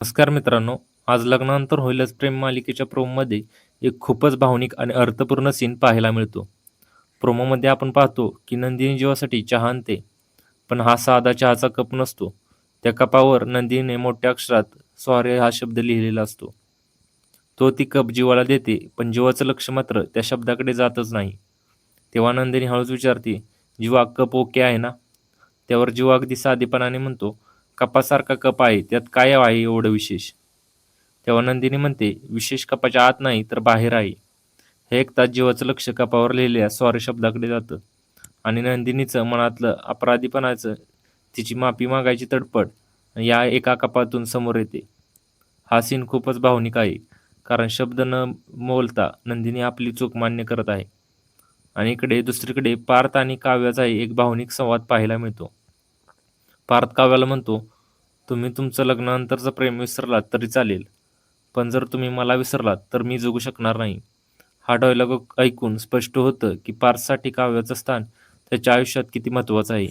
नमस्कार मित्रांनो. आज लग्नानंतर होईलच प्रेम मालिकेच्या प्रोमोमध्ये एक खूपच भावनिक आणि अर्थपूर्ण सीन पाहायला मिळतो. प्रोमोमध्ये आपण पाहतो की नंदिनी जीवासाठी चहा आणते, पण हा साधा चहाचा कप नसतो. त्या कपावर नंदिनीने मोठ्या अक्षरात सॉरी हा शब्द लिहिलेला असतो. तो ती कप जीवाला देते, पण जीवाचं लक्ष मात्र त्या शब्दाकडे जातच नाही. तेव्हा नंदिनी हळूच विचारते, "जीवा, कप ओके आहे ना?" त्यावर जीवा अगदी साधेपणाने म्हणतो, "कपासारखा कप आहे, त्यात काय आहे एवढं विशेष?" तेव्हा नंदिनी म्हणते, "विशेष कपाच्या आत नाही तर बाहेर आहे." हे ऐकताच जीवाचं लक्ष कपावर लिहिलेल्या सॉरी शब्दाकडे जातं आणि नंदिनीचं मनातलं अपराधीपणाचं, तिची माफी मागायची तडफड या एका कपातून समोर येते. हा सीन खूपच भावनिक आहे, कारण शब्द न बोलता नंदिनी आपली चूक मान्य करत आहे. आणि इकडे दुसरीकडे पार्थ आणि काव्याचा एक भावनिक संवाद पाहायला मिळतो. पार्थ काव्याला म्हणतो, "तुम्ही तुमचं लग्नानंतरचं प्रेम विसरलात तरी चालेल, पण जर तुम्ही मला विसरलात तर मी जगू शकणार नाही." हा डायलॉग ऐकून स्पष्ट होतं की पार्थसाठी काव्याचं स्थान त्याच्या आयुष्यात किती महत्त्वाचं आहे.